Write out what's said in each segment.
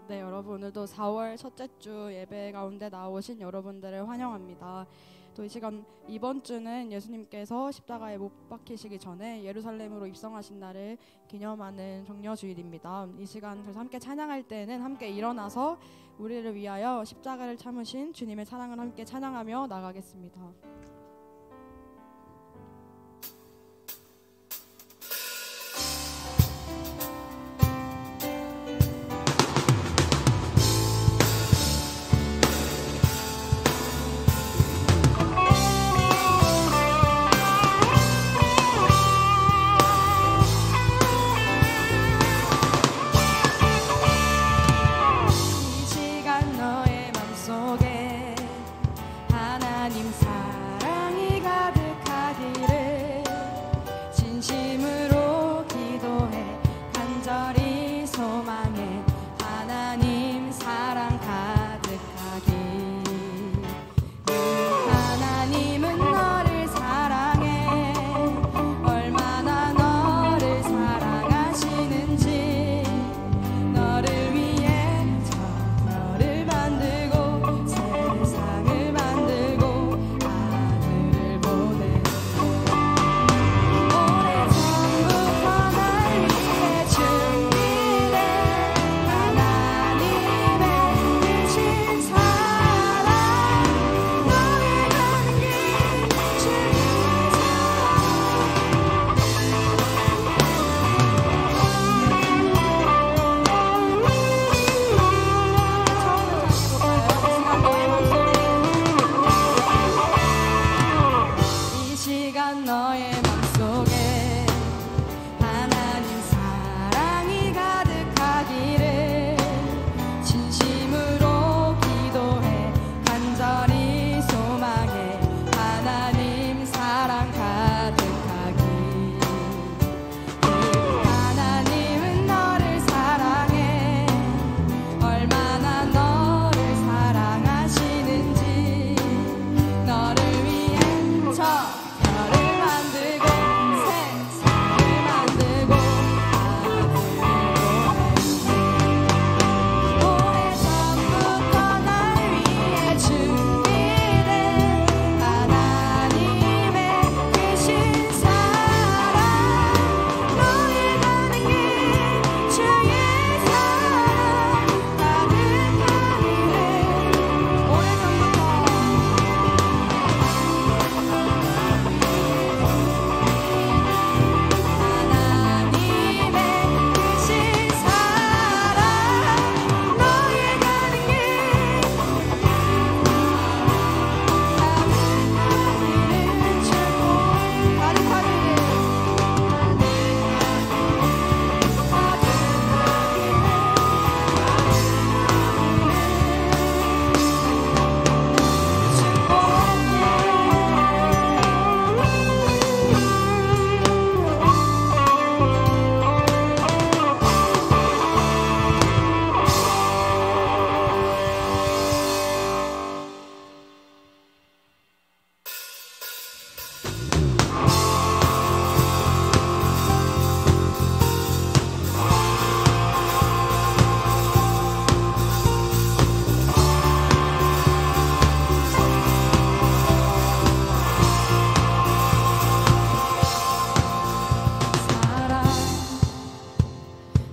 네, 여러분 오늘도 4월 첫째 주 예배 가운데 나오신 여러분들을 환영합니다. 또 이 시간 이번 주는 예수님께서 십자가에 못 박히시기 전에 예루살렘으로 입성하신 날을 기념하는 정려주일입니다. 이 시간 그래서 함께 찬양할 때는 함께 일어나서 우리를 위하여 십자가를 참으신 주님의 사랑을 함께 찬양하며 나가겠습니다.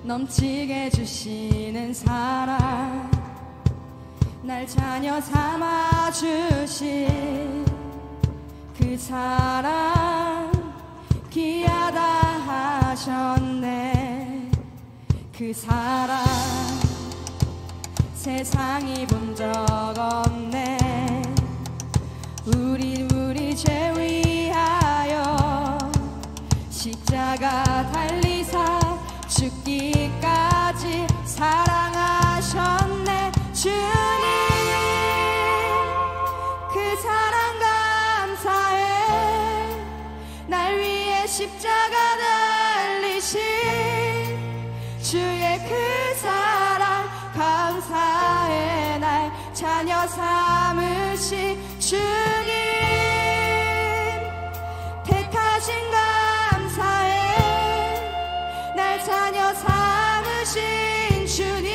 넘치게 주시는 사랑, 날 자녀 삼아 주신 그 사랑 귀하다 하셨네. 그 사랑 세상이 본 적 없네. 우리 죄 위하여 십자가 달리사 죽기까지 사랑하셨네. 주님 그 사랑 감사해. 날 위해 십자가 달리신 주의 그 사랑 감사해. 날 자녀 삼으신 주님 택하신 감사해. 날 자녀 삼으신 주님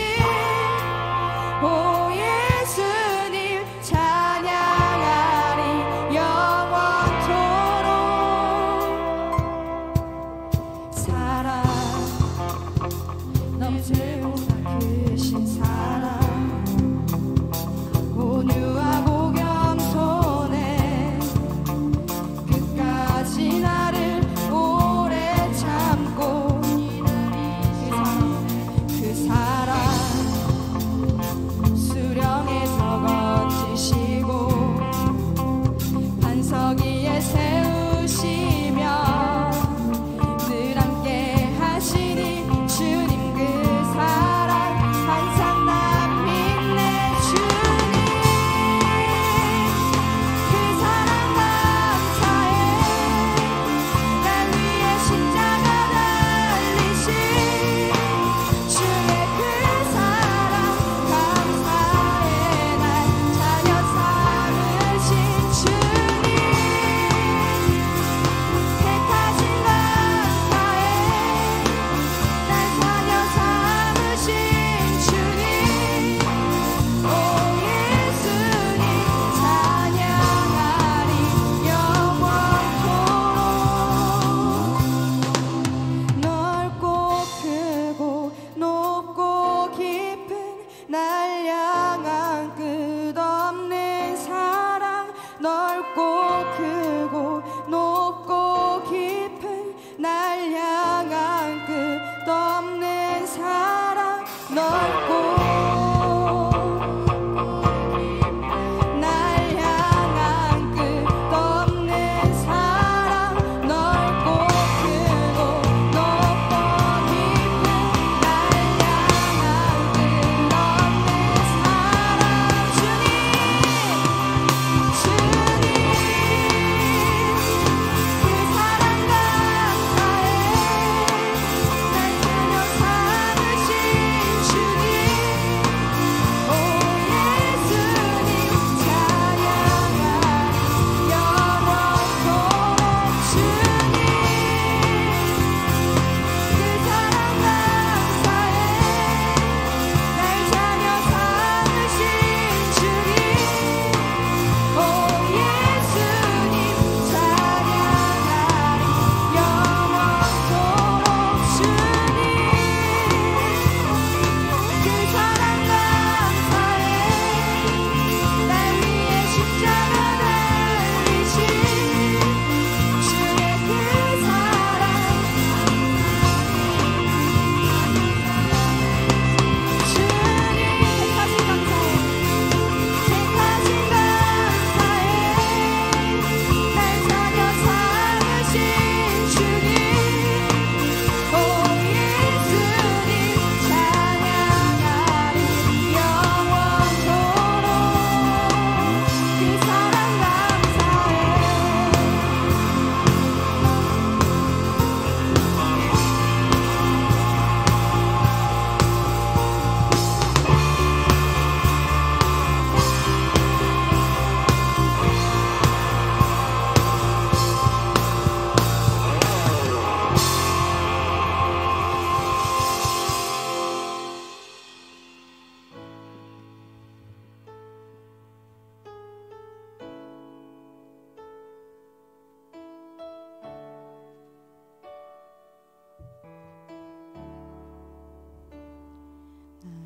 아름답고 크고 높고 깊은 날 향한 끝없는 사랑 넓고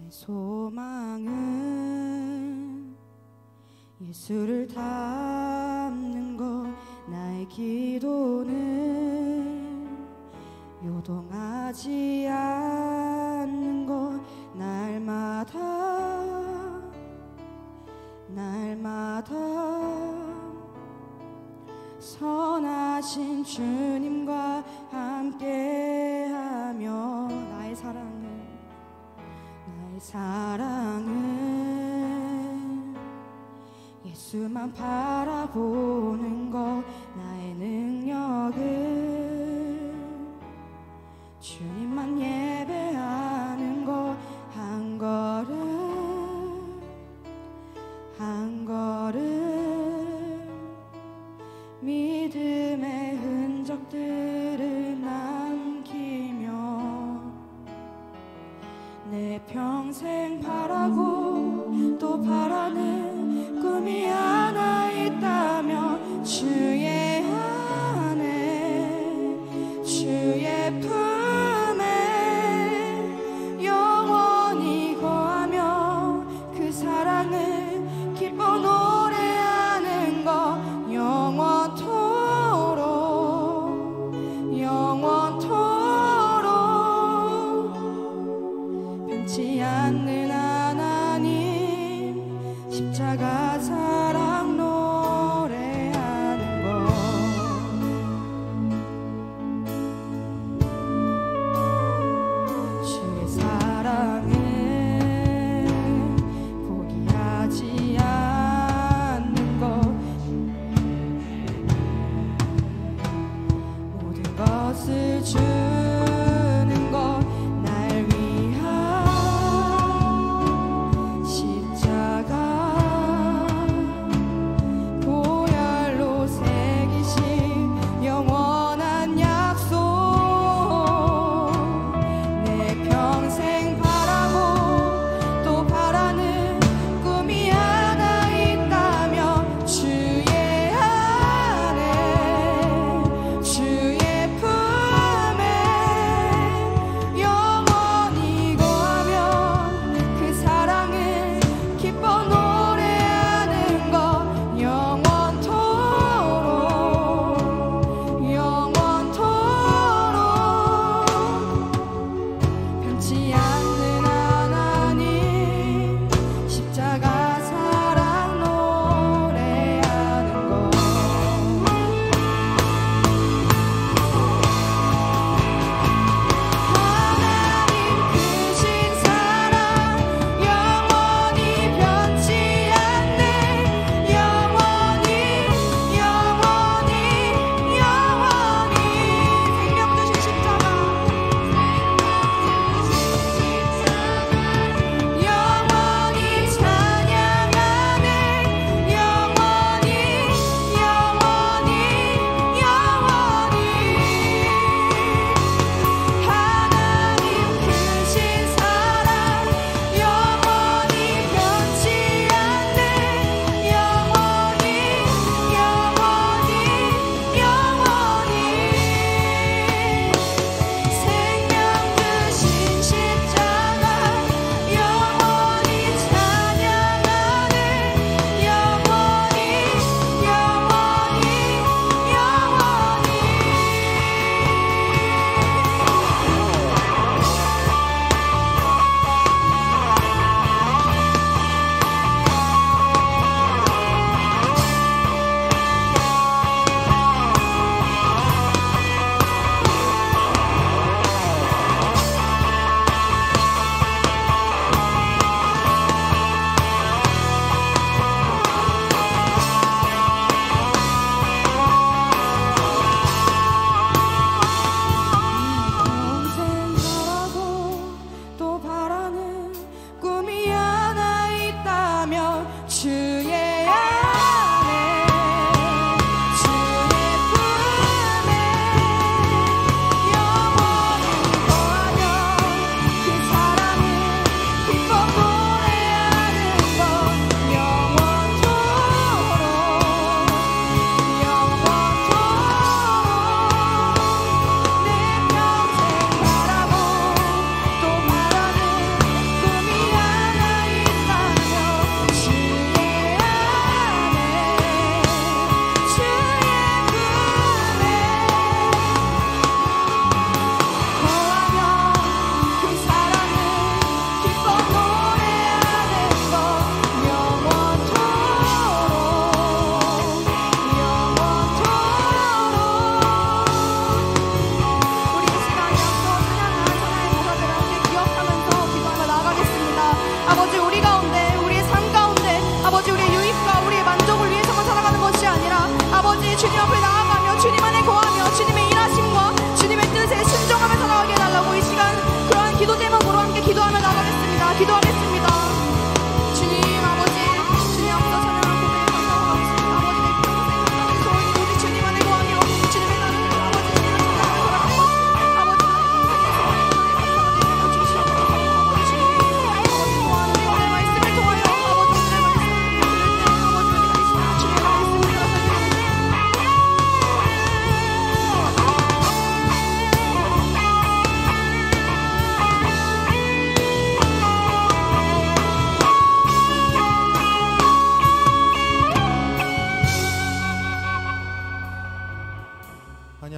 소망은 예수를 닮는 것, 나의 기도는 요동하지 않는 것, 날마다 선하신 주님과 함께하며 나의 사랑은 예수만 바라보는 것, 나의 능력은 주님만 예배하는 것, 한 걸음 한 걸음 믿음의 흔적들을 남기며 내 평생 바라고 또 바라는 꿈이 하나 있다면 주의 안에 주의 품에 영원히 거하며 그 사랑을 기뻐 노래하는 것, 영원토록 변치 않는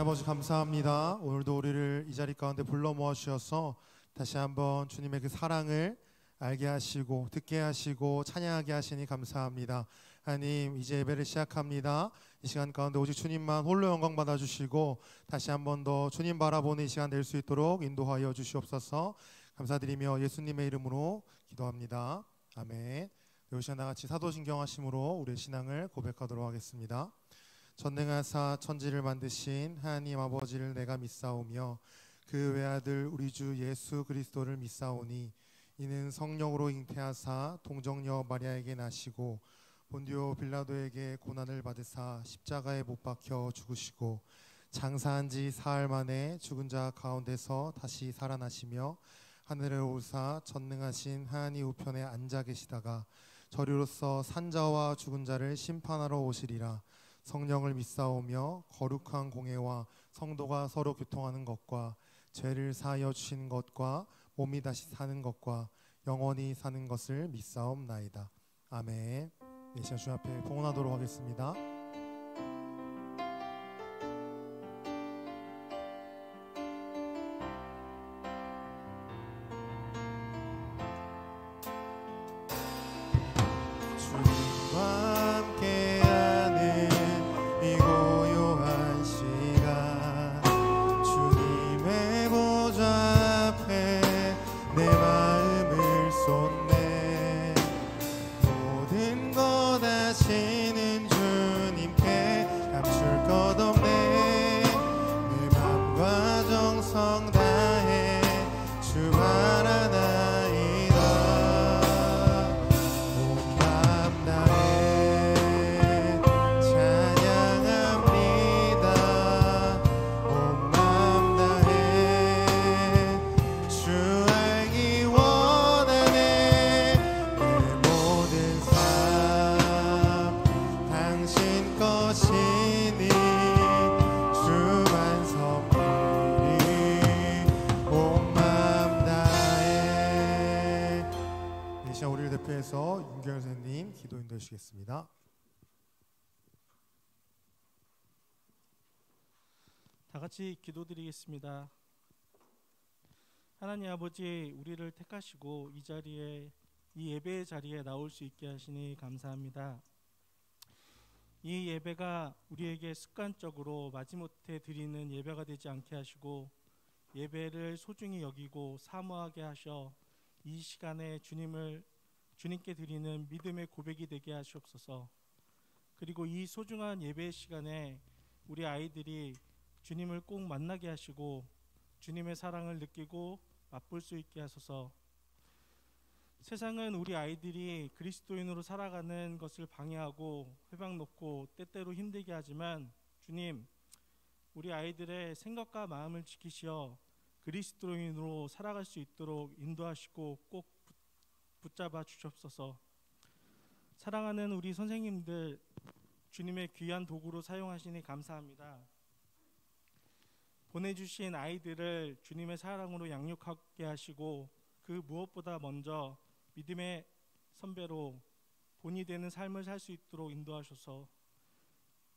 아버지 감사합니다. 오늘도 우리를 이 자리 가운데 불러 모아주셔서 다시 한번 주님의 그 사랑을 알게 하시고 듣게 하시고 찬양하게 하시니 감사합니다. 하나님, 이제 예배를 시작합니다. 이 시간 가운데 오직 주님만 홀로 영광 받아주시고 다시 한번 더 주님 바라보는 이 시간 될 수 있도록 인도하여 주시옵소서. 감사드리며 예수님의 이름으로 기도합니다. 아멘. 이 시간 나같이 사도신경 하심으로 우리의 신앙을 고백하도록 하겠습니다. 전능하사 천지를 만드신 하나님 아버지를 내가 믿사오며 그 외아들 우리 주 예수 그리스도를 믿사오니 이는 성령으로 잉태하사 동정녀 마리아에게 나시고 본디오 빌라도에게 고난을 받으사 십자가에 못 박혀 죽으시고 장사한 지 사흘 만에 죽은 자 가운데서 다시 살아나시며 하늘에 오르사 전능하신 하나님 우편에 앉아 계시다가 저리로서 산자와 죽은 자를 심판하러 오시리라. 성령을 믿사오며 거룩한 공회와 성도가 서로 교통하는 것과 죄를 사하여 주신 것과 몸이 다시 사는 것과 영원히 사는 것을 믿사옵나이다. 아멘. 이 시간 주 앞에 봉헌하도록 하겠습니다. 윤경 선생님 기도 인도해 주시겠습니다. 다 같이 기도드리겠습니다. 하나님 아버지, 우리를 택하시고 이 예배의 자리에 나올 수 있게 하시니 감사합니다. 이 예배가 우리에게 습관적으로 마지못해 드리는 예배가 되지 않게 하시고 예배를 소중히 여기고 사모하게 하셔 이 시간에 주님께 드리는 믿음의 고백이 되게 하시옵소서. 그리고 이 소중한 예배의 시간에 우리 아이들이 주님을 꼭 만나게 하시고 주님의 사랑을 느끼고 맛볼 수 있게 하소서. 세상은 우리 아이들이 그리스도인으로 살아가는 것을 방해하고 회방 놓고 때때로 힘들게 하지만 주님, 우리 아이들의 생각과 마음을 지키시어 그리스도인으로 살아갈 수 있도록 인도하시고 꼭 붙잡아 주시옵소서. 사랑하는 우리 선생님들, 주님의 귀한 도구로 사용하시니 감사합니다. 보내주신 아이들을 주님의 사랑으로 양육하게 하시고 그 무엇보다 먼저 믿음의 선배로 본이 되는 삶을 살 수 있도록 인도하셔서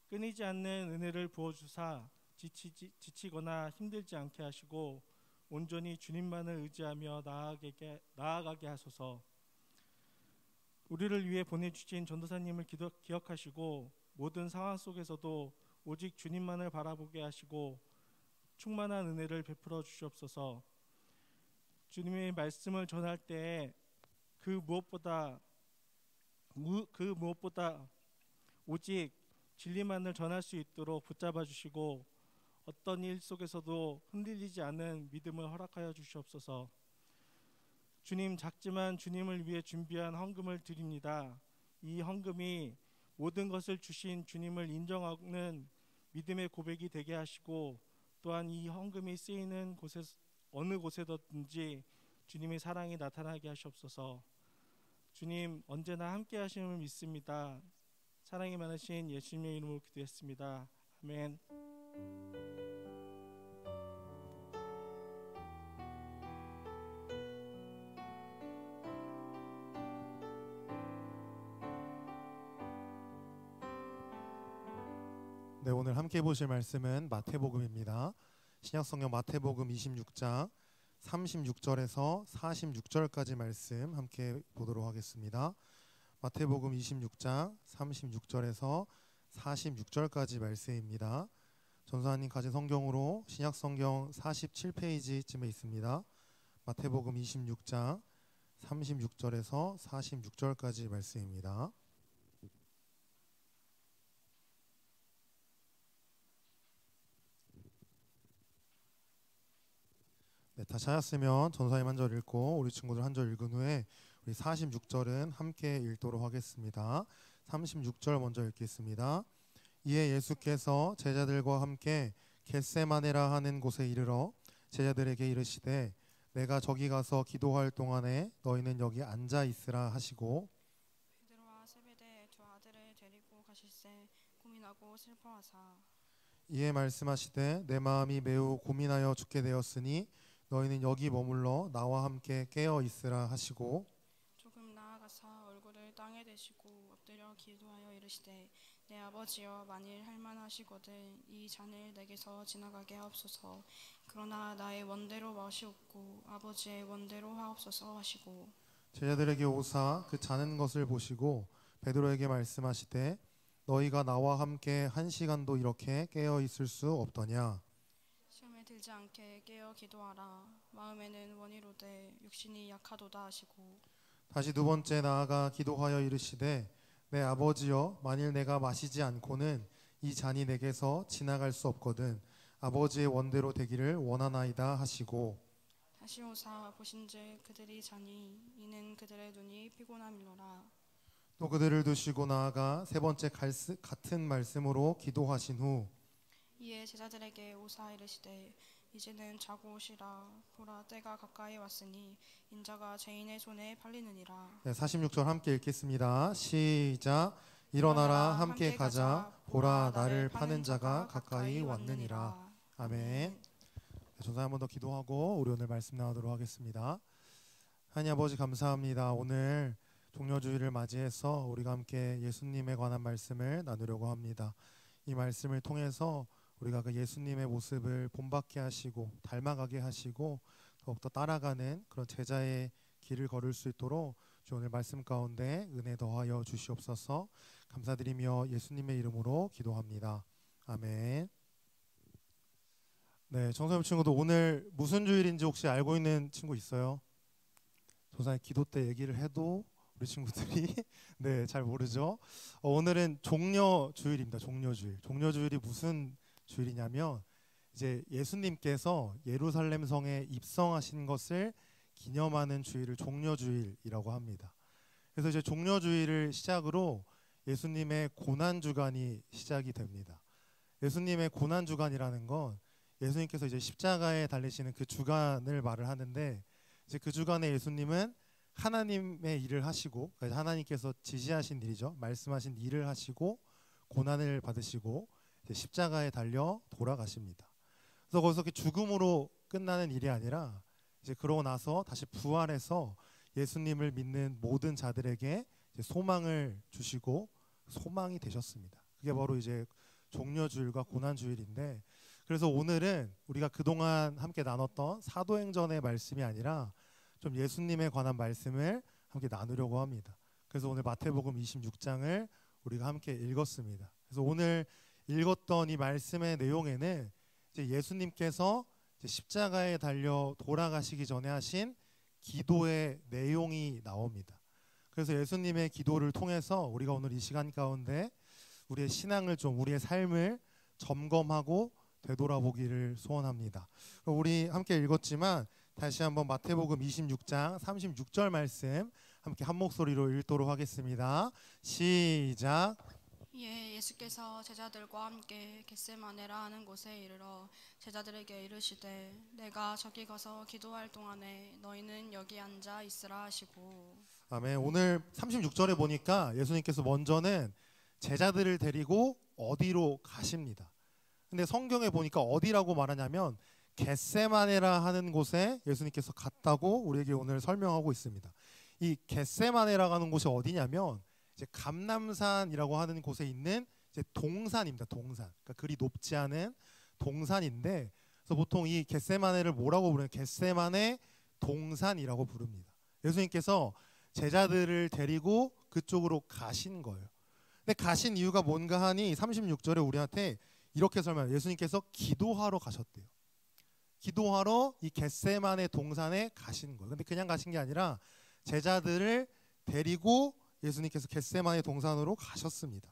끊이지 않는 은혜를 부어주사 지치거나 힘들지 않게 하시고 온전히 주님만을 의지하며 나아가게 하소서. 우리를 위해 보내주신 전도사님을 기억하시고 모든 상황 속에서도 오직 주님만을 바라보게 하시고 충만한 은혜를 베풀어 주시옵소서. 주님의 말씀을 전할 때 그 무엇보다 오직 진리만을 전할 수 있도록 붙잡아 주시고 어떤 일 속에서도 흔들리지 않은 믿음을 허락하여 주시옵소서. 주님, 작지만 주님을 위해 준비한 헌금을 드립니다. 이 헌금이 모든 것을 주신 주님을 인정하는 믿음의 고백이 되게 하시고 또한 이 헌금이 쓰이는 어느 곳에든지 주님의 사랑이 나타나게 하시옵소서. 주님, 언제나 함께 하심을 믿습니다. 사랑이 많으신 예수님의 이름으로 기도했습니다. 아멘. 네, 오늘 함께 보실 말씀은 마태복음입니다. 신약성경 마태복음 26장 36절에서 46절까지 말씀 함께 보도록 하겠습니다. 마태복음 26장 36절에서 46절까지 말씀입니다. 전사님 가진 성경으로 신약성경 47페이지쯤에 있습니다. 마태복음 26장 36절에서 46절까지 말씀입니다. 네, 다 찾았으면 전사님 한 절 읽고 우리 친구들 한 절 읽은 후에 우리 46절은 함께 읽도록 하겠습니다. 36절 먼저 읽겠습니다. 이에 예수께서 제자들과 함께 겟세마네라 하는 곳에 이르러 제자들에게 이르시되 내가 저기 가서 기도할 동안에 너희는 여기 앉아 있으라 하시고 베드로와 세베대의 두 아들을 데리고 가실새 고민하고 슬퍼하사 이에 말씀하시되 내 마음이 매우 고민하여 죽게 되었으니 너희는 여기 머물러 나와 함께 깨어 있으라 하시고 조금 나아가사 얼굴을 땅에 대시고 엎드려 기도하여 이르시되 내 아버지여 만일 할만하시거든 이 잔을 내게서 지나가게 하옵소서. 그러나 나의 원대로 마시옵고 아버지의 원대로 하옵소서 하시고 제자들에게 오사 그 자는 것을 보시고 베드로에게 말씀하시되 너희가 나와 함께 1시간도 이렇게 깨어 있을 수 없더냐. 시험에 들지 않게 깨어 기도하라. 마음에는 원이로되 육신이 약하도다 하시고 다시 두 번째 나아가 기도하여 이르시되 내 아버지여 만일 내가 마시지 않고는 이 잔이 내게서 지나갈 수 없거든 아버지의 원대로 되기를 원하나이다 하시고 다시 오사 보신즉 그들이 자니 이는 그들의 눈이 피곤함이로라. 또 그들을 두시고 나아가 세 번째 같은 말씀으로 기도하신 후 이에 제자들에게 오사 이르시되 이제는 자고 오시라. 보라 때가 가까이 왔으니 인자가 죄인의 손에 팔리느니라. 네, 46절 함께 읽겠습니다. 시작. 일어나라 함께 가자. 보라 나를 파는 자가 가까이 왔느니라. 아멘. 네, 전사 한 번 더 기도하고 우리 오늘 말씀 나누도록 하겠습니다. 하나님 아버지 감사합니다. 오늘 종려주일을 맞이해서 우리가 함께 예수님에 관한 말씀을 나누려고 합니다. 이 말씀을 통해서 우리가 그 예수님의 모습을 본받게 하시고 닮아가게 하시고 더욱더 따라가는 그런 제자의 길을 걸을 수 있도록 주 오늘 말씀 가운데 은혜 더하여 주시옵소서. 감사드리며 예수님의 이름으로 기도합니다. 아멘. 네, 정사님 친구도 오늘 무슨 주일인지 혹시 알고 있는 친구 있어요? 조사님 기도 때 얘기를 해도 우리 친구들이 네, 잘 모르죠. 오늘은 종려주일입니다. 종려주일. 종려주일이 무슨 주일이냐면 이제 예수님께서 예루살렘 성에 입성하신 것을 기념하는 주일을 종려주일이라고 합니다. 그래서 이제 종려주일을 시작으로 예수님의 고난 주간이 시작이 됩니다. 예수님의 고난 주간이라는 건 예수님께서 이제 십자가에 달리시는 그 주간을 말을 하는데 이제 그 주간에 예수님은 하나님의 일을 하시고 그러니까 하나님께서 지시하신 일이죠. 말씀하신 일을 하시고 고난을 받으시고 이제 십자가에 달려 돌아가십니다. 그래서 거기서 죽음으로 끝나는 일이 아니라 이제 그러고 나서 다시 부활해서 예수님을 믿는 모든 자들에게 이제 소망을 주시고 소망이 되셨습니다. 그게 바로 이제 종려주일과 고난주일인데 그래서 오늘은 우리가 그동안 함께 나눴던 사도행전의 말씀이 아니라 좀 예수님에 관한 말씀을 함께 나누려고 합니다. 그래서 오늘 마태복음 26장을 우리가 함께 읽었습니다. 그래서 오늘 읽었던 이 말씀의 내용에는 이제 예수님께서 이제 십자가에 달려 돌아가시기 전에 하신 기도의 내용이 나옵니다. 그래서 예수님의 기도를 통해서 우리가 오늘 이 시간 가운데 우리의 신앙을 좀 우리의 삶을 점검하고 되돌아보기를 소원합니다. 우리 함께 읽었지만 다시 한번 마태복음 26장 36절 말씀 함께 한 목소리로 읽도록 하겠습니다. 시작. 이에 예수께서 제자들과 함께 겟세마네라 하는 곳에 이르러 제자들에게 이르시되 내가 저기 가서 기도할 동안에 너희는 여기 앉아 있으라 하시고 아멘. 오늘 36절에 보니까 예수님께서 먼저는 제자들을 데리고 어디로 가십니다. 근데 성경에 보니까 어디라고 말하냐면 겟세마네라 하는 곳에 예수님께서 갔다고 우리에게 오늘 설명하고 있습니다. 이 겟세마네라고 하는 곳이 어디냐면 이제 감람산이라고 하는 곳에 있는 이제 동산입니다. 동산. 그러니까 그리 높지 않은 동산인데, 그래서 보통 이 겟세마네를 뭐라고 부르냐면 겟세마네 동산이라고 부릅니다. 예수님께서 제자들을 데리고 그쪽으로 가신 거예요. 근데 가신 이유가 뭔가 하니 36절에 우리한테 이렇게 설명해요. 예수님께서 기도하러 가셨대요. 기도하러 이 겟세마네 동산에 가신 거예요. 근데 그냥 가신 게 아니라 제자들을 데리고 예수님께서 겟세마네 동산으로 가셨습니다.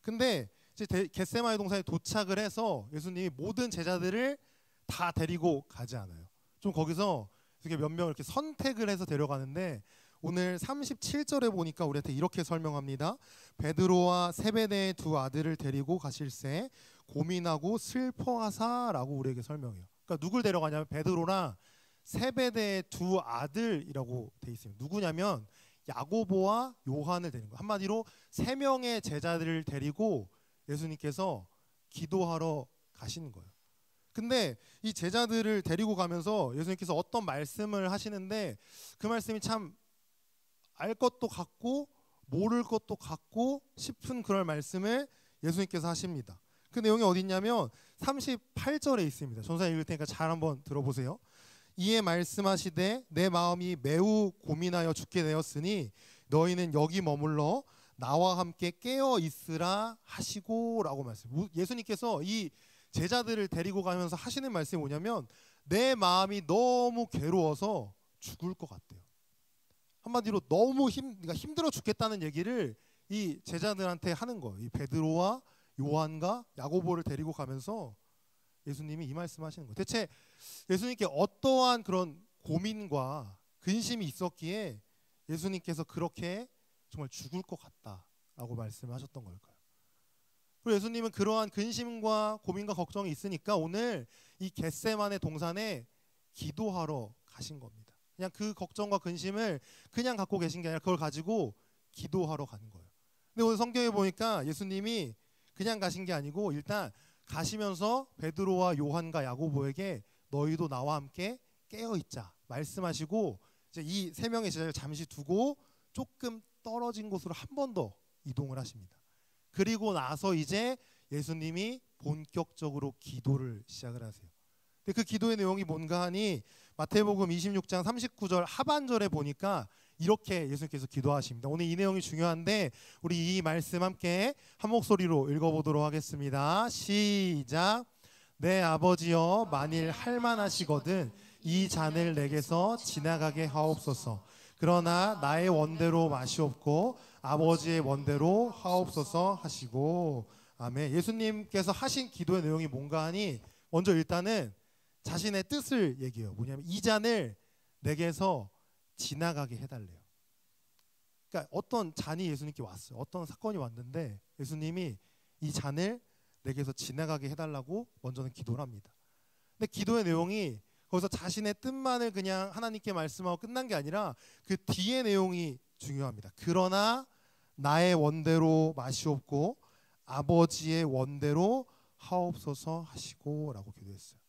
근데 이제 겟세마네 동산에 도착을 해서 예수님이 모든 제자들을 다 데리고 가지 않아요. 좀 거기서 이렇게 몇 명을 이렇게 선택을 해서 데려가는데, 오늘 37절에 보니까 우리한테 이렇게 설명합니다. 베드로와 세베대의 두 아들을 데리고 가실새 고민하고 슬퍼하사라고 우리에게 설명해요. 그러니까 누굴 데려가냐면 베드로랑 세베대의 두 아들이라고 돼 있어요. 누구냐면 야고보와 요한을 데리는 거예요. 한마디로 세 명의 제자들을 데리고 예수님께서 기도하러 가시는 거예요. 근데 이 제자들을 데리고 가면서 예수님께서 어떤 말씀을 하시는데, 그 말씀이 참 알 것도 같고 모를 것도 같고 싶은 그런 말씀을 예수님께서 하십니다. 그 내용이 어디 있냐면 38절에 있습니다. 전사 읽을 테니까 잘 한번 들어보세요. 이에 말씀하시되 내 마음이 매우 고민하여 죽게 되었으니 너희는 여기 머물러 나와 함께 깨어 있으라 하시고라고 말씀. 예수님께서 이 제자들을 데리고 가면서 하시는 말씀이 뭐냐면 내 마음이 너무 괴로워서 죽을 것 같대요. 한마디로 너무 그러니까 힘들어 죽겠다는 얘기를 이 제자들한테 하는 거예요. 이 베드로와 요한과 야고보를 데리고 가면서 예수님이 이 말씀하시는 거예요. 대체 예수님께 어떠한 그런 고민과 근심이 있었기에 예수님께서 그렇게 정말 죽을 것 같다라고 말씀하셨던 걸까요? 그리고 예수님은 그러한 근심과 고민과 걱정이 있으니까 오늘 이 겟세마네 동산에 기도하러 가신 겁니다. 그냥 그 걱정과 근심을 그냥 갖고 계신 게 아니라 그걸 가지고 기도하러 가는 거예요. 근데 오늘 성경에 보니까 예수님이 그냥 가신 게 아니고 일단 가시면서 베드로와 요한과 야고보에게 너희도 나와 함께 깨어 있자 말씀하시고, 이제 이 세 명의 제자를 잠시 두고 조금 떨어진 곳으로 한 번 더 이동을 하십니다. 그리고 나서 이제 예수님이 본격적으로 기도를 시작을 하세요. 근데 그 기도의 내용이 뭔가 하니 마태복음 26장 39절 하반절에 보니까 이렇게 예수님께서 기도하십니다. 오늘 이 내용이 중요한데 우리 이 말씀 함께 한 목소리로 읽어보도록 하겠습니다. 시작. 내 아버지여 만일 할만하시거든 이 잔을 내게서 지나가게 하옵소서. 그러나 나의 원대로 마시옵고 아버지의 원대로 하옵소서 하시고. 아멘. 예수님께서 하신 기도의 내용이 뭔가 하니 먼저 일단은 자신의 뜻을 얘기해요. 뭐냐면 이 잔을 내게서 지나가게 해달래요. 그러니까 어떤 잔이 예수님께 왔어요. 어떤 사건이 왔는데 예수님이 이 잔을 내게서 지나가게 해달라고 먼저는 기도를 합니다. 근데 기도의 내용이 거기서 자신의 뜻만을 그냥 하나님께 말씀하고 끝난 게 아니라 그 뒤의 내용이 중요합니다. 그러나 나의 원대로 마시옵고 아버지의 원대로 하옵소서 하시고 라고 기도했어요.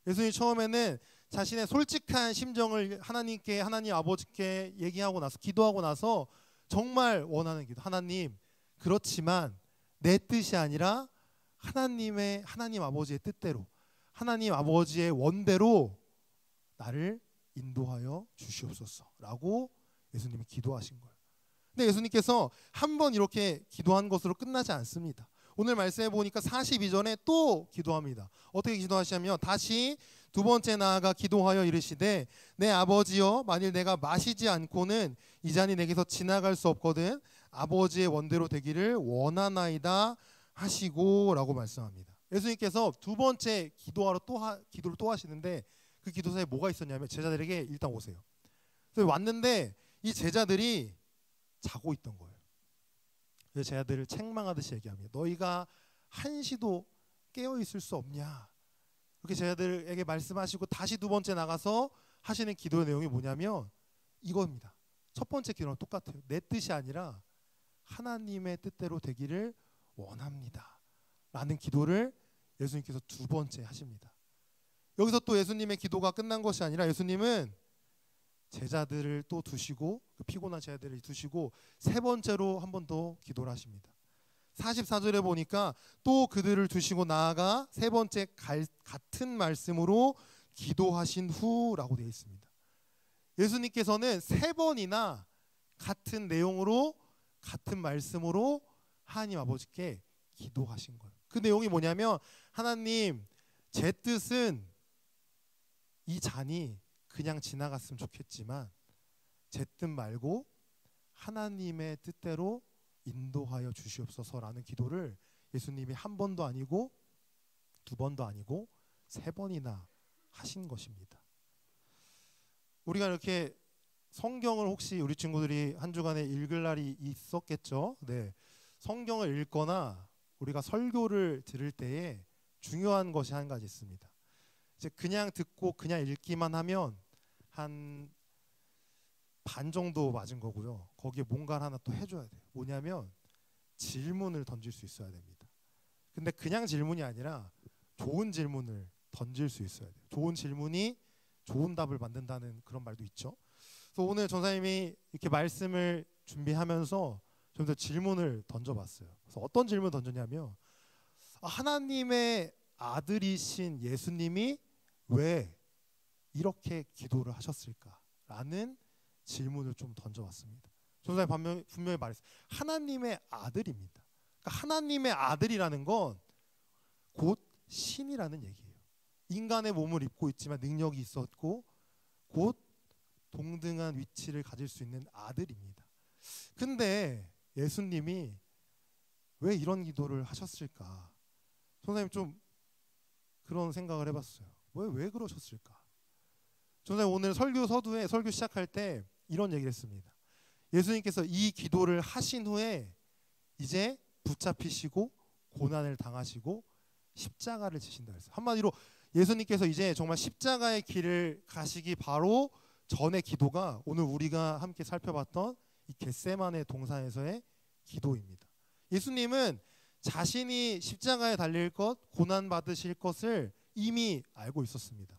예수님이 처음에는 자신의 솔직한 심정을 하나님께, 하나님 아버지께 얘기하고 나서 기도하고 나서 정말 원하는 기도. 하나님, 그렇지만 내 뜻이 아니라 하나님 아버지의 뜻대로, 하나님 아버지의 원대로 나를 인도하여 주시옵소서라고 예수님이 기도하신 거예요. 근데 예수님께서 한 번 이렇게 기도한 것으로 끝나지 않습니다. 오늘 말씀해 보니까 42절에 또 기도합니다. 어떻게 기도하시냐면 다시 두 번째 나아가 기도하여 이르시되 내 아버지여 만일 내가 마시지 않고는 이 잔이 내게서 지나갈 수 없거든 아버지의 원대로 되기를 원하나이다 하시고 라고 말씀합니다. 예수님께서 두 번째 기도를 또 하시는데 그 기도사에 뭐가 있었냐면 제자들에게 일단 오세요. 그래서 왔는데 이 제자들이 자고 있던 거예요. 그래서 제자들을 책망하듯이 얘기합니다. 너희가 한시도 깨어 있을 수 없냐. 그렇게 제자들에게 말씀하시고 다시 두 번째 나가서 하시는 기도의 내용이 뭐냐면 이겁니다. 첫 번째 기도랑 똑같아요. 내 뜻이 아니라 하나님의 뜻대로 되기를 원합니다 라는 기도를 예수님께서 두 번째 하십니다. 여기서 또 예수님의 기도가 끝난 것이 아니라 예수님은 제자들을 또 두시고 그 피곤한 제자들을 두시고 세 번째로 한 번 더 기도를 하십니다. 44절에 보니까 또 그들을 두시고 나아가 세 번째 같은 말씀으로 기도하신 후라고 되어 있습니다. 예수님께서는 세 번이나 같은 내용으로 같은 말씀으로 하나님 아버지께 기도하신 거예요. 그 내용이 뭐냐면 하나님, 제 뜻은 이 잔이 그냥 지나갔으면 좋겠지만 제 뜻 말고 하나님의 뜻대로 인도하여 주시옵소서라는 기도를 예수님이 한 번도 아니고 두 번도 아니고 세 번이나 하신 것입니다. 우리가 이렇게 성경을 혹시 우리 친구들이 한 주간에 읽을 날이 있었겠죠? 네. 성경을 읽거나 우리가 설교를 들을 때에 중요한 것이 한 가지 있습니다. 이제 그냥 듣고 그냥 읽기만 하면 한 반 정도 맞은 거고요. 거기에 뭔가를 하나 또 해줘야 돼요. 뭐냐면 질문을 던질 수 있어야 됩니다. 근데 그냥 질문이 아니라 좋은 질문을 던질 수 있어야 돼요. 좋은 질문이 좋은 답을 만든다는 그런 말도 있죠. 그래서 오늘 전사님이 이렇게 말씀을 준비하면서 좀 더 질문을 던져봤어요. 그래서 어떤 질문을 던졌냐면 하나님의 아들이신 예수님이 왜 이렇게 기도를 하셨을까라는 질문을 좀 던져봤습니다. 전사님 분명히 말했어요. 하나님의 아들입니다. 그러니까 하나님의 아들이라는 건 곧 신이라는 얘기예요. 인간의 몸을 입고 있지만 능력이 있었고 곧 동등한 위치를 가질 수 있는 아들입니다. 근데 예수님이 왜 이런 기도를 하셨을까? 선생님 좀 그런 생각을 해봤어요. 왜 그러셨을까? 선생님 오늘 설교 서두에 설교 시작할 때 이런 얘기를 했습니다. 예수님께서 이 기도를 하신 후에 이제 붙잡히시고 고난을 당하시고 십자가를 지신다 했어요. 한마디로 예수님께서 이제 정말 십자가의 길을 가시기 바로 전의 기도가 오늘 우리가 함께 살펴봤던 이 겟세마네 동산에서의 기도입니다. 예수님은 자신이 십자가에 달릴 것, 고난 받으실 것을 이미 알고 있었습니다.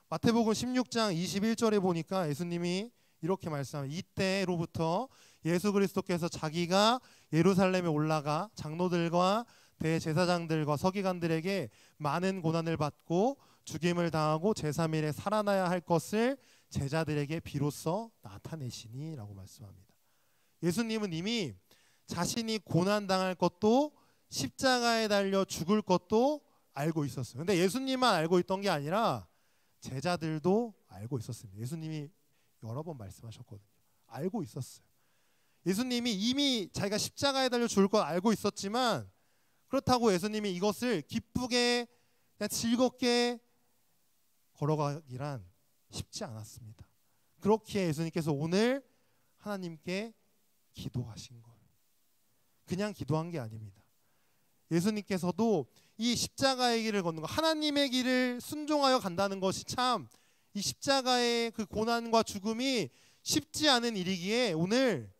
마태복음 16장 21절에 보니까 예수님이 이렇게 말씀합니다. 이때로부터 예수 그리스도께서 자기가 예루살렘에 올라가 장로들과 대제사장들과 서기관들에게 많은 고난을 받고 죽임을 당하고 제3일에 살아나야 할 것을 제자들에게 비로소 나타내시니라고 말씀합니다. 예수님은 이미 자신이 고난당할 것도 십자가에 달려 죽을 것도 알고 있었어요. 근데 예수님만 알고 있던 게 아니라 제자들도 알고 있었습니다. 예수님이 여러 번 말씀하셨거든요. 알고 있었어요. 예수님이 이미 자기가 십자가에 달려 죽을 걸 알고 있었지만 그렇다고 예수님이 이것을 기쁘게 그냥 즐겁게 걸어가기란 쉽지 않았습니다. 그렇기에 예수님께서 오늘 하나님께 기도하신 거예요. 그냥 기도한 게 아닙니다. 예수님께서도 이 십자가의 길을 걷는 것, 하나님의 길을 순종하여 간다는 것이 참 이 십자가의 그 고난과 죽음이 쉽지 않은 일이기에 오늘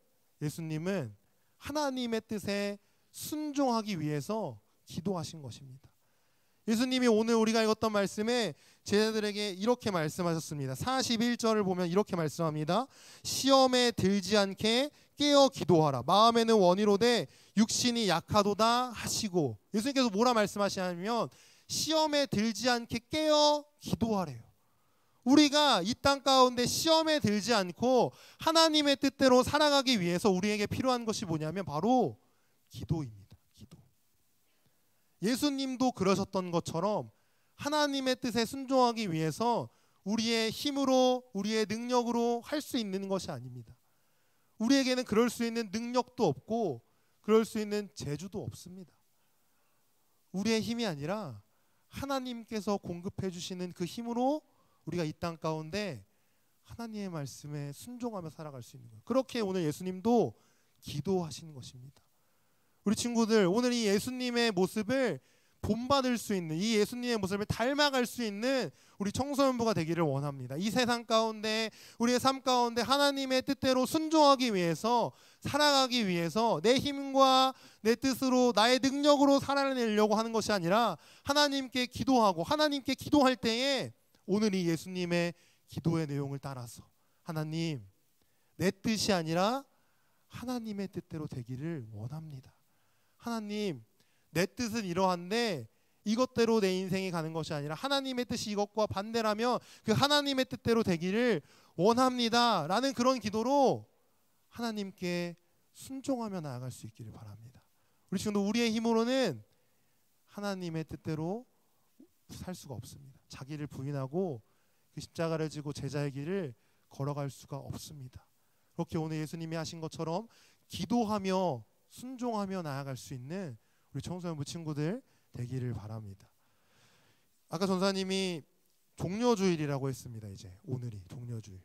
예수님은 하나님의 뜻에 순종하기 위해서 기도하신 것입니다. 예수님이 오늘 우리가 읽었던 말씀에 제자들에게 이렇게 말씀하셨습니다. 41절을 보면 이렇게 말씀합니다. 시험에 들지 않게 깨어 기도하라. 마음에는 원이로되 육신이 약하도다 하시고, 예수님께서 뭐라 말씀하시냐면 시험에 들지 않게 깨어 기도하래요. 우리가 이 땅 가운데 시험에 들지 않고 하나님의 뜻대로 살아가기 위해서 우리에게 필요한 것이 뭐냐면 바로 기도입니다. 기도. 예수님도 그러셨던 것처럼 하나님의 뜻에 순종하기 위해서 우리의 힘으로 우리의 능력으로 할 수 있는 것이 아닙니다. 우리에게는 그럴 수 있는 능력도 없고 그럴 수 있는 재주도 없습니다. 우리의 힘이 아니라 하나님께서 공급해 주시는 그 힘으로 우리가 이 땅 가운데 하나님의 말씀에 순종하며 살아갈 수 있는 거예요. 그렇게 오늘 예수님도 기도하신 것입니다. 우리 친구들, 오늘 이 예수님의 모습을 본받을 수 있는, 이 예수님의 모습을 닮아갈 수 있는 우리 청소년부가 되기를 원합니다. 이 세상 가운데, 우리의 삶 가운데 하나님의 뜻대로 순종하기 위해서, 살아가기 위해서 내 힘과 내 뜻으로 나의 능력으로 살아내려고 하는 것이 아니라 하나님께 기도하고 하나님께 기도할 때에 오늘 이 예수님의 기도의 내용을 따라서 하나님, 내 뜻이 아니라 하나님의 뜻대로 되기를 원합니다. 하나님, 내 뜻은 이러한데 이것대로 내 인생이 가는 것이 아니라 하나님의 뜻이 이것과 반대라면 그 하나님의 뜻대로 되기를 원합니다 라는 그런 기도로 하나님께 순종하며 나아갈 수 있기를 바랍니다. 우리 지금도 우리의 힘으로는 하나님의 뜻대로 살 수가 없습니다. 자기를 부인하고 그 십자가를 지고 제자의 길을 걸어갈 수가 없습니다. 그렇게 오늘 예수님이 하신 것처럼 기도하며 순종하며 나아갈 수 있는 우리 청소년부 친구들 되기를 바랍니다. 아까 전사님이 종려주일이라고 했습니다. 이제 오늘이 종려주일.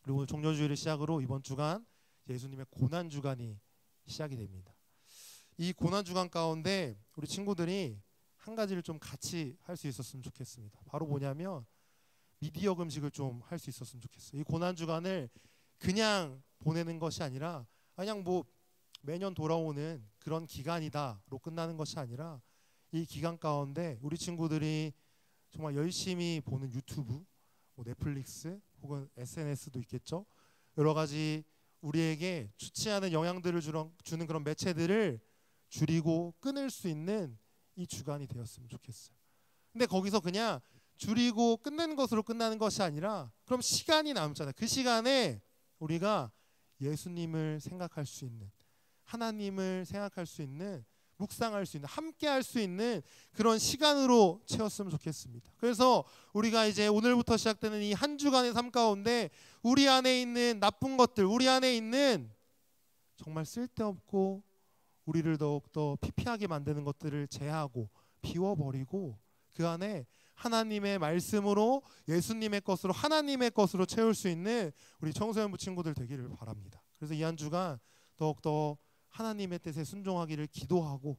그리고 오늘 종려주일을 시작으로 이번 주간 예수님의 고난주간이 시작이 됩니다. 이 고난주간 가운데 우리 친구들이 한 가지를 좀 같이 할 수 있었으면 좋겠습니다. 바로 뭐냐면 미디어 금식을 좀 할 수 있었으면 좋겠어요. 이 고난주간을 그냥 보내는 것이 아니라 그냥 뭐 매년 돌아오는 그런 기간이다로 끝나는 것이 아니라 이 기간 가운데 우리 친구들이 정말 열심히 보는 유튜브, 뭐 넷플릭스 혹은 SNS도 있겠죠. 여러 가지 우리에게 좋지 않은 영향들을 주는 그런 매체들을 줄이고 끊을 수 있는 이 주간이 되었으면 좋겠어요. 근데 거기서 그냥 줄이고 끝내는 것으로 끝나는 것이 아니라 그럼 시간이 남잖아요. 그 시간에 우리가 예수님을 생각할 수 있는, 하나님을 생각할 수 있는, 묵상할 수 있는, 함께 할 수 있는 그런 시간으로 채웠으면 좋겠습니다. 그래서 우리가 이제 오늘부터 시작되는 이 한 주간의 삶 가운데 우리 안에 있는 나쁜 것들, 우리 안에 있는 정말 쓸데없고 우리를 더욱더 피폐하게 만드는 것들을 제하고 비워버리고 그 안에 하나님의 말씀으로 예수님의 것으로 하나님의 것으로 채울 수 있는 우리 청소년부 친구들 되기를 바랍니다. 그래서 이 한 주간 더욱더 하나님의 뜻에 순종하기를 기도하고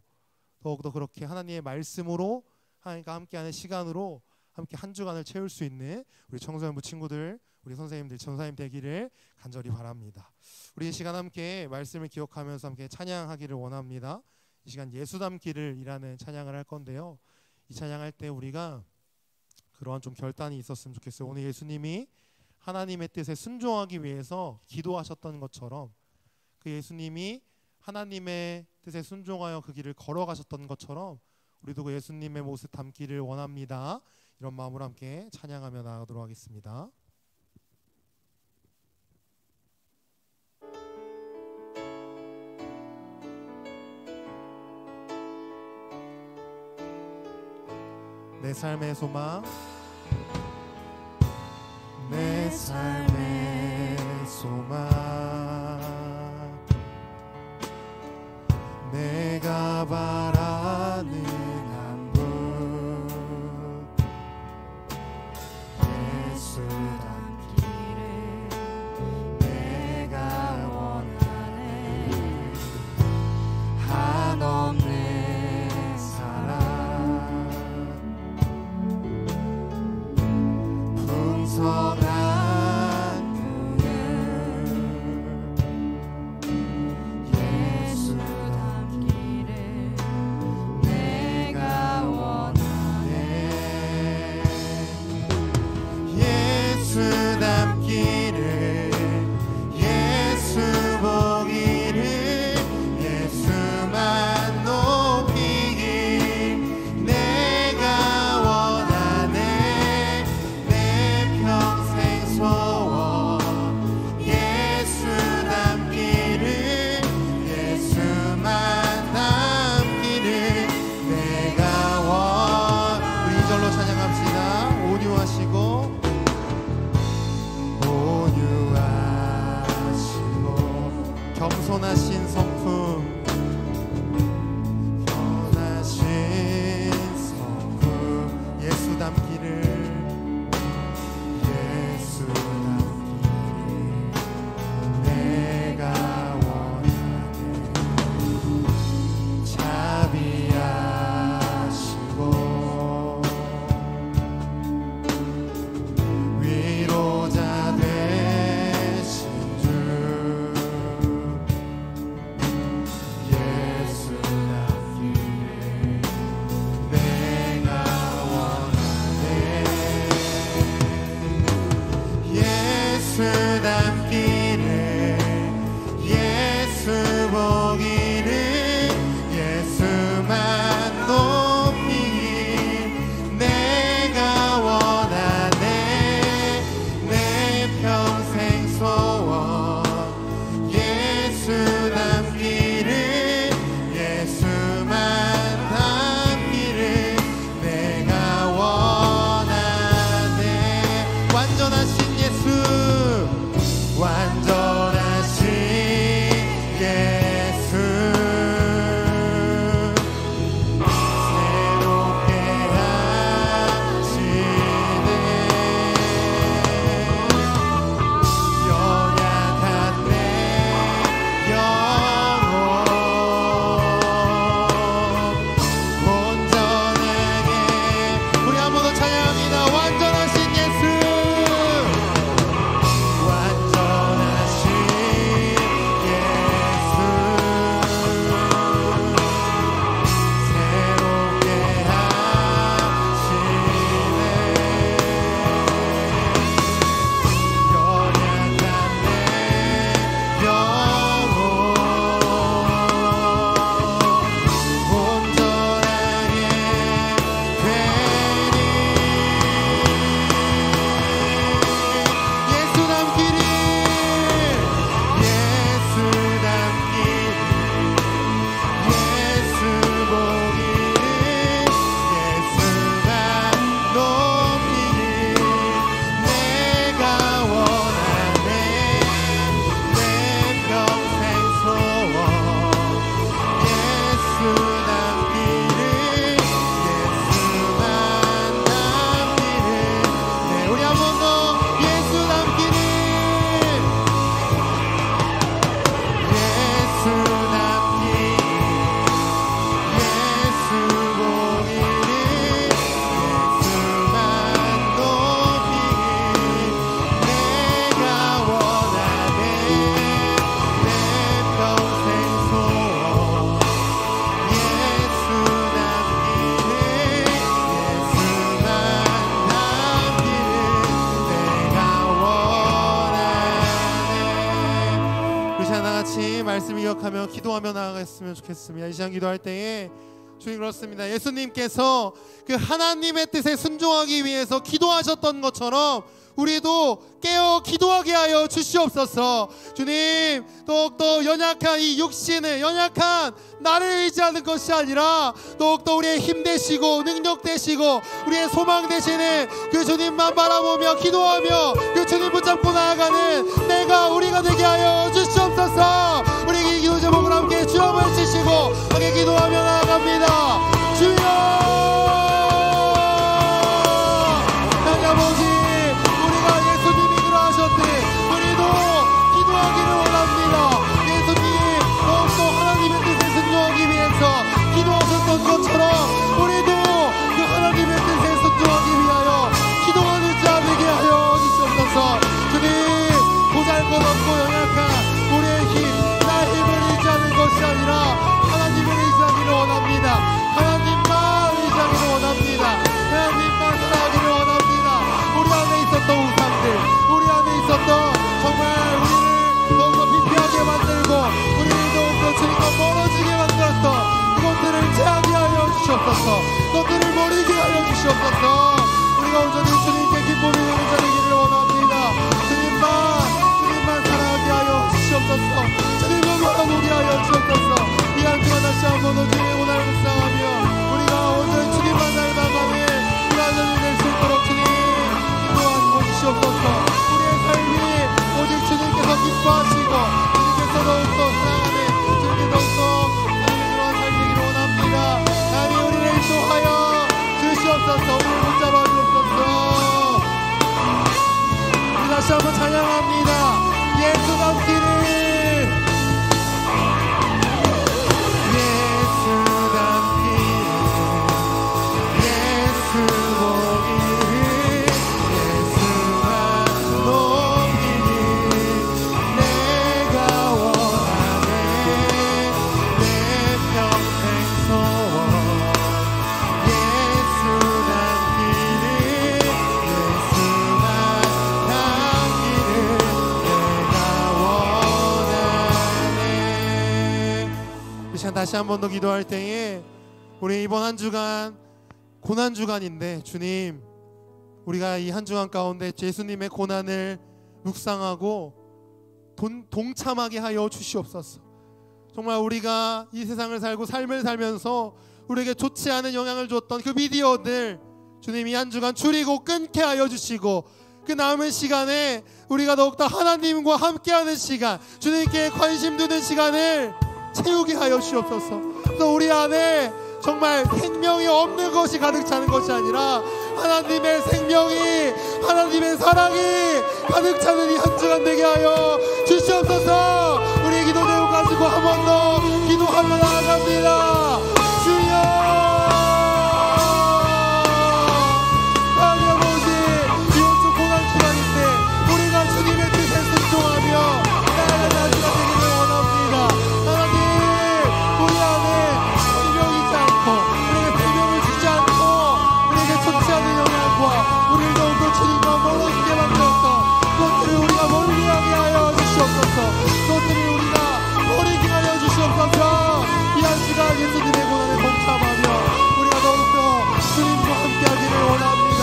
더욱더 그렇게 하나님의 말씀으로 하나님과 함께하는 시간으로 함께 한 주간을 채울 수 있는 우리 청소년부 친구들, 우리 선생님들, 전사님 되기를 간절히 바랍니다. 우리 이 시간 함께 말씀을 기억하면서 함께 찬양하기를 원합니다. 이 시간 예수 닮기를이라는 찬양을 할 건데요. 이 찬양할 때 우리가 그러한 좀 결단이 있었으면 좋겠어요. 오늘 예수님이 하나님의 뜻에 순종하기 위해서 기도하셨던 것처럼 그 예수님이 하나님의 뜻에 순종하여 그 길을 걸어가셨던 것처럼 우리도 그 예수님의 모습 담기를 원합니다. 이런 마음으로 함께 찬양하며 나아가도록 하겠습니다. 내 삶의 소망, 내 삶의 소망, 내가 바라는 한 분, 예수 닮기를 내가 원하네. 한없는 사랑, 풍성한 그의 생각하며 기도하며 나아갔으면 좋겠습니다. 이 시간 기도할 때에 주님 그렇습니다. 예수님께서 그 하나님의 뜻에 순종하기 위해서 기도하셨던 것처럼 우리도 깨어 기도하게 하여 주시옵소서. 주님, 더욱더 연약한 이 육신을, 연약한 나를 의지하는 것이 아니라 더욱더 우리의 힘 되시고 능력 되시고 우리의 소망 되시는 그 주님만 바라보며 기도하며 그 주님 붙잡고 나아가는 내가 우리가 되게 하여 주시옵소서. 우리 이 기도 제목을 함께 주여 외치시고 함께 기도하며 나아갑니다. 주여 하나님 아버지, 우리도 기도하기를 원합니다. 예수님 더욱더 하나님의 뜻에 순종하기 위해서 기도하셨던 것처럼 우리도 그 하나님의 뜻에 순종하기 위하여 기도하는 자 되게 하여 주시옵소서. 주님, 보잘것없고 연약한 우리의 힘, 나의 힘을 의지하는 것이 아니라 하나님을 의지하기를 원합니다. 하나님만 의지하기를 원합니다. 하나님만 살아가기를 원합니다. 우리 안에 있었던 우상들, 우리 안에 있었던 정말 우리를 더욱더 피폐하게 만들고 우리를 더욱더 주님과 멀어지게 만들었던 그것들을 제하게 하여 주시옵소서. 그것들을 버리게 하여 주시옵소서. 우리가 온전히 주님께 기쁨이 되는 자 되기를 원합니다. 주님만 사랑하게 하여 주시옵소서. 주님만 바라보게 하여 주시옵소서. 이 한 주간 다시 한번 주님의 고난을 묵상하며 우리가 온전히 주님만 닮아가는 우리 하나님 될 수 있도록 주님 인도하시고 주시옵소서. 오직 주님께서 기뻐하시고 주님께서 더욱더 사랑하는 주님께 더욱더 하나님으로 살기를 원합니다. 하나님 우리를 인도하여 주시옵소서. 우리를 붙잡아 주옵소서. 우리 다시 한번 찬양합니다. 예수 남기를 다시 한 번 더 기도할 때에 우리 이번 한 주간 고난 주간인데 주님, 우리가 이 한 주간 가운데 예수님의 고난을 묵상하고 동참하게 하여 주시옵소서. 정말 우리가 이 세상을 살고 삶을 살면서 우리에게 좋지 않은 영향을 줬던 그 미디어들 주님 이 한 주간 줄이고 끊게 하여 주시고 그 남은 시간에 우리가 더욱더 하나님과 함께하는 시간, 주님께 관심 두는 시간을 채우게 하여 주시옵소서. 또 우리 안에 정말 생명이 없는 것이 가득 차는 것이 아니라 하나님의 생명이, 하나님의 사랑이 가득 차는 이 한 주간 되게 하여 주시옵소서. 우리 기도 내용 가지고 한 번 더 기도하며 나아갑니다. 주여 하나님 아버지, 이번 주 고난 시간인데 우리가 주님의 뜻에 순종하며 나아가는 한 주간 되기를 원합니다. 하나님 우리 안에 생명이 있지 않고 우리에게 생명을 주지 않고 우리에게 좋지 않은 영향과 우리를 더욱더 주님과 멀어지게 만들었던 그것들을 우리가 멀리하게 하여 주시옵소서. 그것들을 우리가 버리게 하여 주시옵소서. 이 한 시간 예수님의 고난에 동참하며 우리가 더욱더 주님과 함께하기를 원합니다.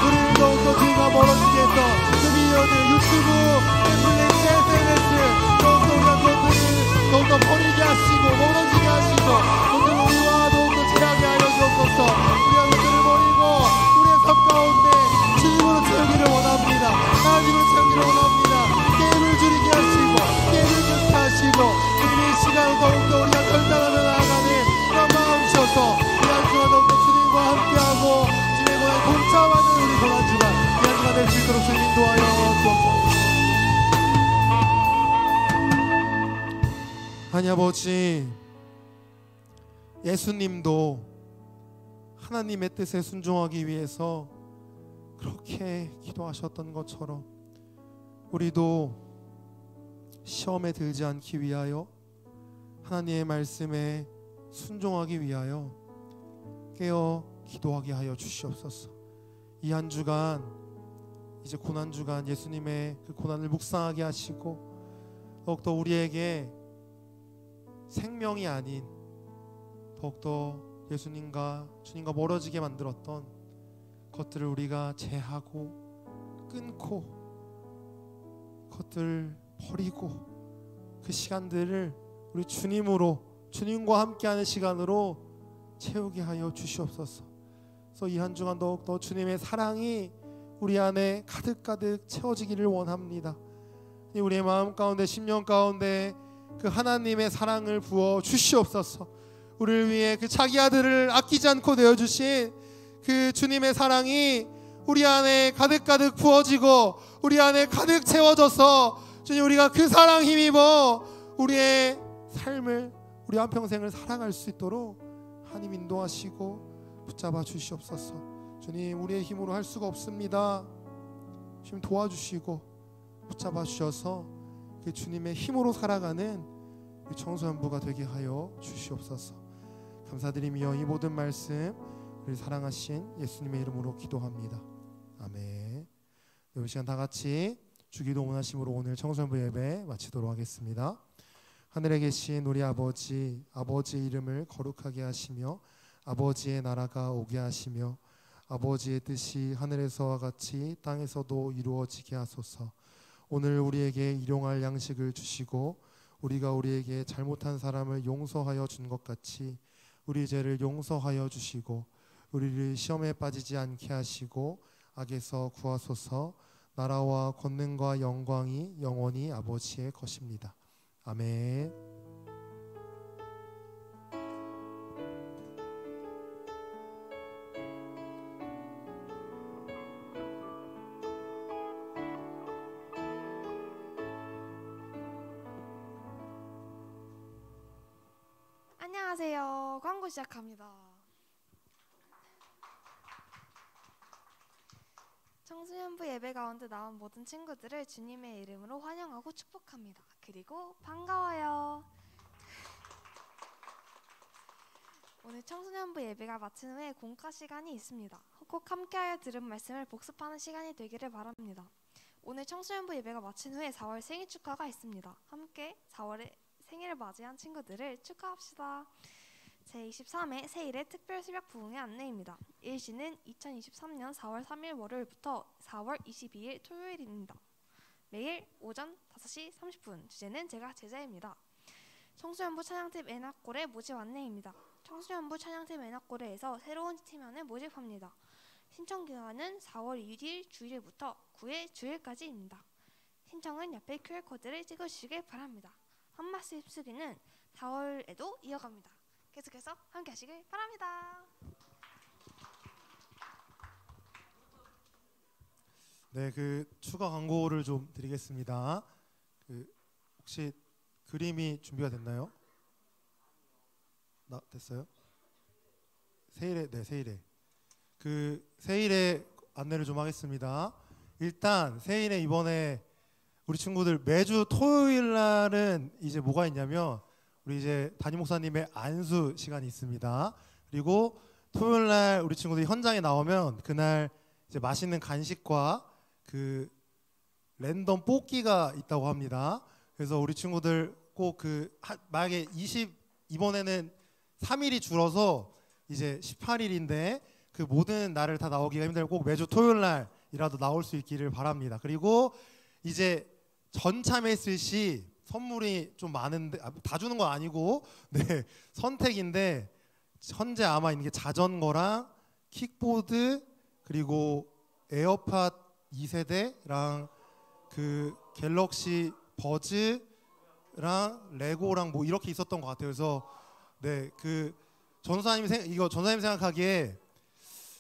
우리를 더욱더 주님과 멀어지게 했던 그 미디어들, 유튜브, 넷플릭스, SNS 더욱더 우리가 그것들을 더욱더 버리게 하시고 멀어지게 하시고 오늘 우리와 더욱더 제하게 하여 주옵소서. 우리가 그것들을 버리고 우리의 삶 가운데 주님으로 채우기를 원합니다. 하나님으로 채우기를 원합니다. 게임을 줄이게 하시고 게임을 끊게 하시고 주님의 시간을 더욱더 우리가 결단하며 나아가는 그런 마음 주셔서 이 한 주간 더욱더 주님과 함께하고 주님의 고난 동참하는 우리 고난 주간 이 한 주간 될 수 있도록 주님 인도하여 주옵소서. 하나님 아버지, 예수님도 하나님의 뜻에 순종하기 위해서 그렇게 기도하셨던 것처럼 우리도 시험에 들지 않기 위하여 하나님의 말씀에 순종하기 위하여 깨어 기도하게 하여 주시옵소서. 이 한 주간 이제 고난 주간 예수님의 그 고난을 묵상하게 하시고 더욱더 우리에게 생명이 아닌 더욱더 예수님과 주님과 멀어지게 만들었던 것들을 우리가 제하고 끊고 그것들을 버리고 그 시간들을 우리 주님과 함께하는 시간으로 채우게 하여 주시옵소서. 그래서 이 한 주간 더욱더 주님의 사랑이 우리 안에 가득가득 채워지기를 원합니다. 우리의 마음 가운데 심령 가운데 그 하나님의 사랑을 부어 주시옵소서. 우리를 위해 그 자기 아들을 아끼지 않고 내어주신 그 주님의 사랑이 우리 안에 가득가득 부어지고 우리 안에 가득 채워져서 주님 우리가 그 사랑 힘입어 우리의 삶을 우리 한평생을 살아갈 수 있도록 하나님 인도하시고 붙잡아 주시옵소서. 주님 우리의 힘으로 할 수가 없습니다. 주님 도와주시고 붙잡아 주셔서 그 주님의 힘으로 살아가는 그 청소년부가 되게 하여 주시옵소서. 감사드리며 이 모든 말씀 우리 사랑하신 예수님의 이름으로 기도합니다. 아멘. 이 시간 다 같이 주기도 원하심으로 오늘 청소년부 예배 마치도록 하겠습니다. 하늘에 계신 우리 아버지, 아버지의 이름을 거룩하게 하시며 아버지의 나라가 오게 하시며 아버지의 뜻이 하늘에서와 같이 땅에서도 이루어지게 하소서. 오늘 우리에게 일용할 양식을 주시고 우리가 우리에게 잘못한 사람을 용서하여 준 것 같이 우리 죄를 용서하여 주시고 우리를 시험에 빠지지 않게 하시고 악에서 구하소서. 나라와 권능과 영광이 영원히 아버지의 것입니다. 아멘. 안녕하세요. 광고 시작합니다. 청소년부 예배 가운데 나온 모든 친구들을 주님의 이름으로 환영하고 축복합니다. 그리고 반가워요. 오늘 청소년부 예배가 마친 후에 공과 시간이 있습니다. 꼭 함께하여 들은 말씀을 복습하는 시간이 되기를 바랍니다. 오늘 청소년부 예배가 마친 후에 4월 생일 축하가 있습니다. 함께 4월에 생일을 맞이한 친구들을 축하합시다. 제23회 세일의 특별 새벽 부흥의 안내입니다. 일시는 2023년 4월 3일 월요일부터 4월 22일 토요일입니다. 매일 오전 5시 30분. 주제는 제가 제자입니다. 청소년부 찬양팀 애나골의 모집 안내입니다. 청소년부 찬양팀 애나골에서 새로운 팀원을 모집합니다. 신청 기간은 4월 1일 주일부터 9일 주일까지입니다. 신청은 옆에 QR코드를 찍어주시길 바랍니다. 한마스 입수기는 4월에도 이어갑니다. 계속해서 함께 하시길 바랍니다. 네, 그 추가 광고를 좀 드리겠습니다. 혹시 그림이 준비가 됐나요? 됐어요? 세일에 그 세일의 안내를 좀 하겠습니다. 일단 세일에 이번에 우리 친구들 매주 토요일 날은 이제 뭐가 있냐면 우리 이제 담임 목사님의 안수 시간이 있습니다. 그리고 토요일 날 우리 친구들이 현장에 나오면 그날 이제 맛있는 간식과 그 랜덤 뽑기가 있다고 합니다. 그래서 우리 친구들 꼭 만약에 이번에는 3일이 줄어서 이제 18일인데 그 모든 날을 다 나오기가 힘들고 꼭 매주 토요일 날이라도 나올 수 있기를 바랍니다. 그리고 이제 전참했을 시 선물이 좀 많은데 다 주는 건 아니고 네 선택인데 현재 아마 있는 게 자전거랑 킥보드 그리고 에어팟 2세대랑 그 갤럭시 버즈랑 레고랑 뭐 이렇게 있었던 것 같아요. 그래서 네 그 전사님 생각하기에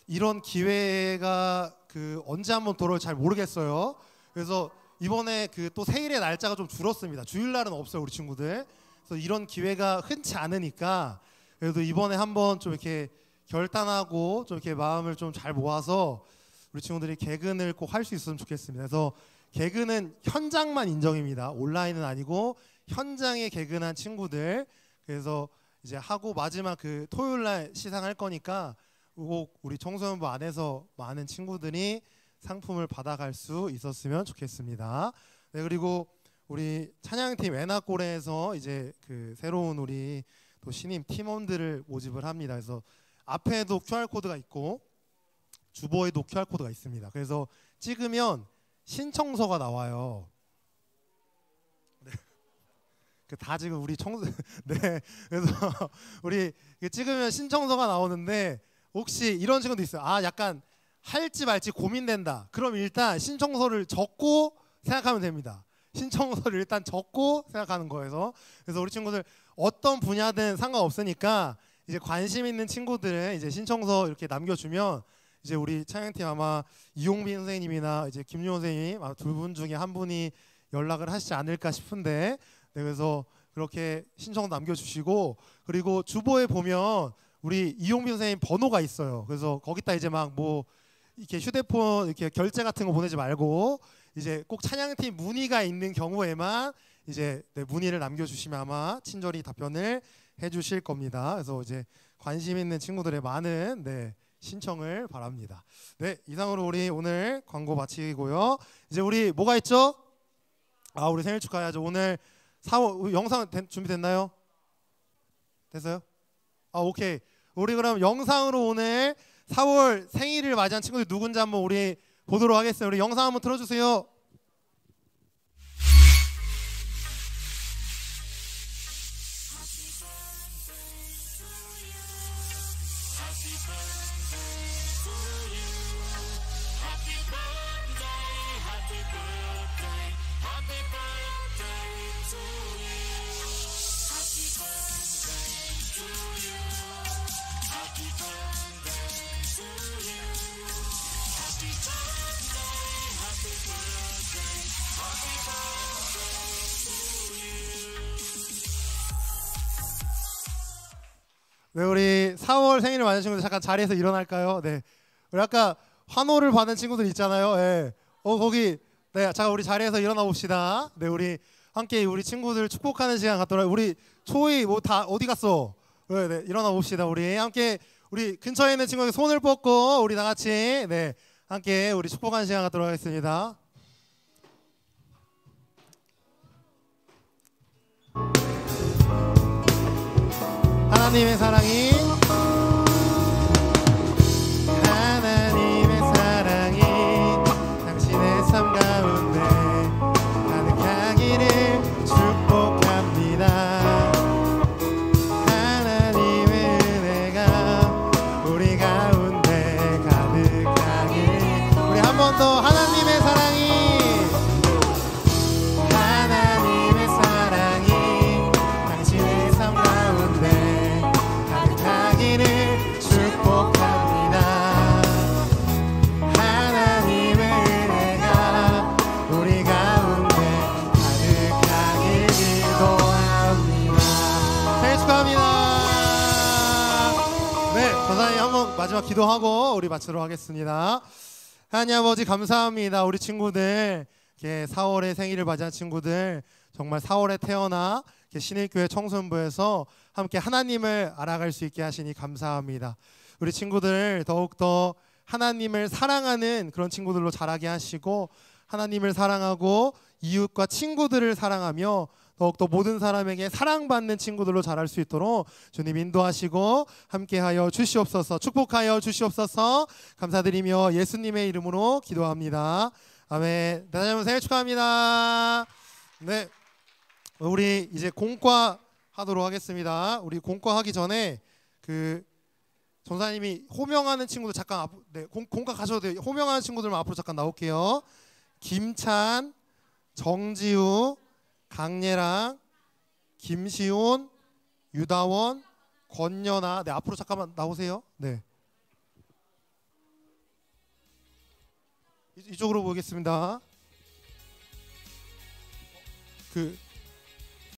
이런 기회가 그 언제 한번 돌아올지 잘 모르겠어요. 그래서 이번에 그 또 세일의 날짜가 좀 줄었습니다. 주일날은 없어요, 우리 친구들. 그래서 이런 기회가 흔치 않으니까 그래도 이번에 한번 좀 이렇게 결단하고 좀 이렇게 마음을 좀 잘 모아서 우리 친구들이 개근을 꼭 할 수 있었으면 좋겠습니다. 그래서 개근은 현장만 인정입니다. 온라인은 아니고 현장에 개근한 친구들. 그래서 이제 하고 마지막 그 토요일날 시상할 거니까 꼭 우리 청소년부 안에서 많은 친구들이 상품을 받아갈 수 있었으면 좋겠습니다. 네, 그리고 우리 찬양팀 에나골에서 이제 그 새로운 우리 또 신임 팀원들을 모집을 합니다. 그래서 앞에도 QR 코드가 있고 주보에도 QR 코드가 있습니다. 그래서 찍으면 신청서가 나와요. 네. 다 지금 우리 청소 네. 그래서 우리 찍으면 신청서가 나오는데 혹시 이런 친구도 있어요. 아, 약간 할지 말지 고민된다. 그럼 일단 신청서를 적고 생각하면 됩니다. 신청서를 일단 적고 생각하는 거여서. 그래서 우리 친구들 어떤 분야든 상관없으니까 이제 관심 있는 친구들은 이제 신청서 이렇게 남겨주면 이제 우리 찬양팀 아마 이용빈 선생님이나 이제 김유원 선생님 두 분 중에 한 분이 연락을 하시지 않을까 싶은데, 네, 그래서 그렇게 신청 남겨주시고, 그리고 주보에 보면 우리 이용빈 선생님 번호가 있어요. 그래서 거기다 이제 막 뭐 이렇게 휴대폰 이렇게 결제 같은 거 보내지 말고 이제 꼭 찬양팀 문의가 있는 경우에만 이제 네, 문의를 남겨주시면 아마 친절히 답변을 해주실 겁니다. 그래서 이제 관심 있는 친구들의 많은 네, 신청을 바랍니다. 네, 이상으로 우리 오늘 광고 마치고요. 이제 우리 뭐가 있죠? 아, 우리 생일 축하해야죠. 오늘 4월 영상 준비됐나요? 됐어요? 아, 오케이. 우리 그럼 영상으로 오늘 4월 생일을 맞이한 친구들 누군지 한번 우리 보도록 하겠습니다. 우리 영상 한번 틀어주세요. 네, 우리 4월 생일을 맞은 친구들 잠깐 자리에서 일어날까요? 네, 우리 아까 환호를 받은 친구들 있잖아요. 네, 거기 네, 잠깐 우리 자리에서 일어나 봅시다. 네, 우리 함께 우리 친구들 축복하는 시간 갖도록. 우리 초이 뭐 다 어디 갔어? 네, 네, 일어나 봅시다. 우리 함께 우리 근처에 있는 친구에게 손을 뻗고 우리 다 같이 네, 함께 우리 축복하는 시간 갖도록 하겠습니다. 하나님의 사랑이 당신의 삶 가운데 가득하기를 축복합니다. 하나님의 은혜가 우리 가운데 가득하기를. 우리 한 번 더 하나님의 사랑이 당신의 삶 가운데 가득하기를 축복합니다. 하나님의 은혜가 우리 가운데 가득하길 기도합니다. 생일 축하합니다. 네, 전사님 한번 마지막 기도하고 우리 마치도록 하겠습니다. 하나님 아버지 감사합니다. 우리 친구들 4월에 생일을 맞이한 친구들 정말 4월에 태어나 신일교회 청소년부에서 함께 하나님을 알아갈 수 있게 하시니 감사합니다. 우리 친구들 더욱더 하나님을 사랑하는 그런 친구들로 자라게 하시고, 하나님을 사랑하고 이웃과 친구들을 사랑하며 더욱더 모든 사람에게 사랑받는 친구들로 자랄 수 있도록 주님 인도하시고 함께하여 주시옵소서. 축복하여 주시옵소서. 감사드리며 예수님의 이름으로 기도합니다. 아멘. 다시 한번 생일 축하합니다. 네, 우리 이제 공과 하도록 하겠습니다. 우리 공과 하기 전에 그 전사님이 호명하는 친구들 잠깐 네, 공과 가셔도 돼요. 호명하는 친구들만 앞으로 잠깐 나올게요. 김찬, 정지우, 강예랑, 김시온, 유다원, 권연아. 네, 앞으로 잠깐만 나오세요. 네, 이쪽으로 보겠습니다. 그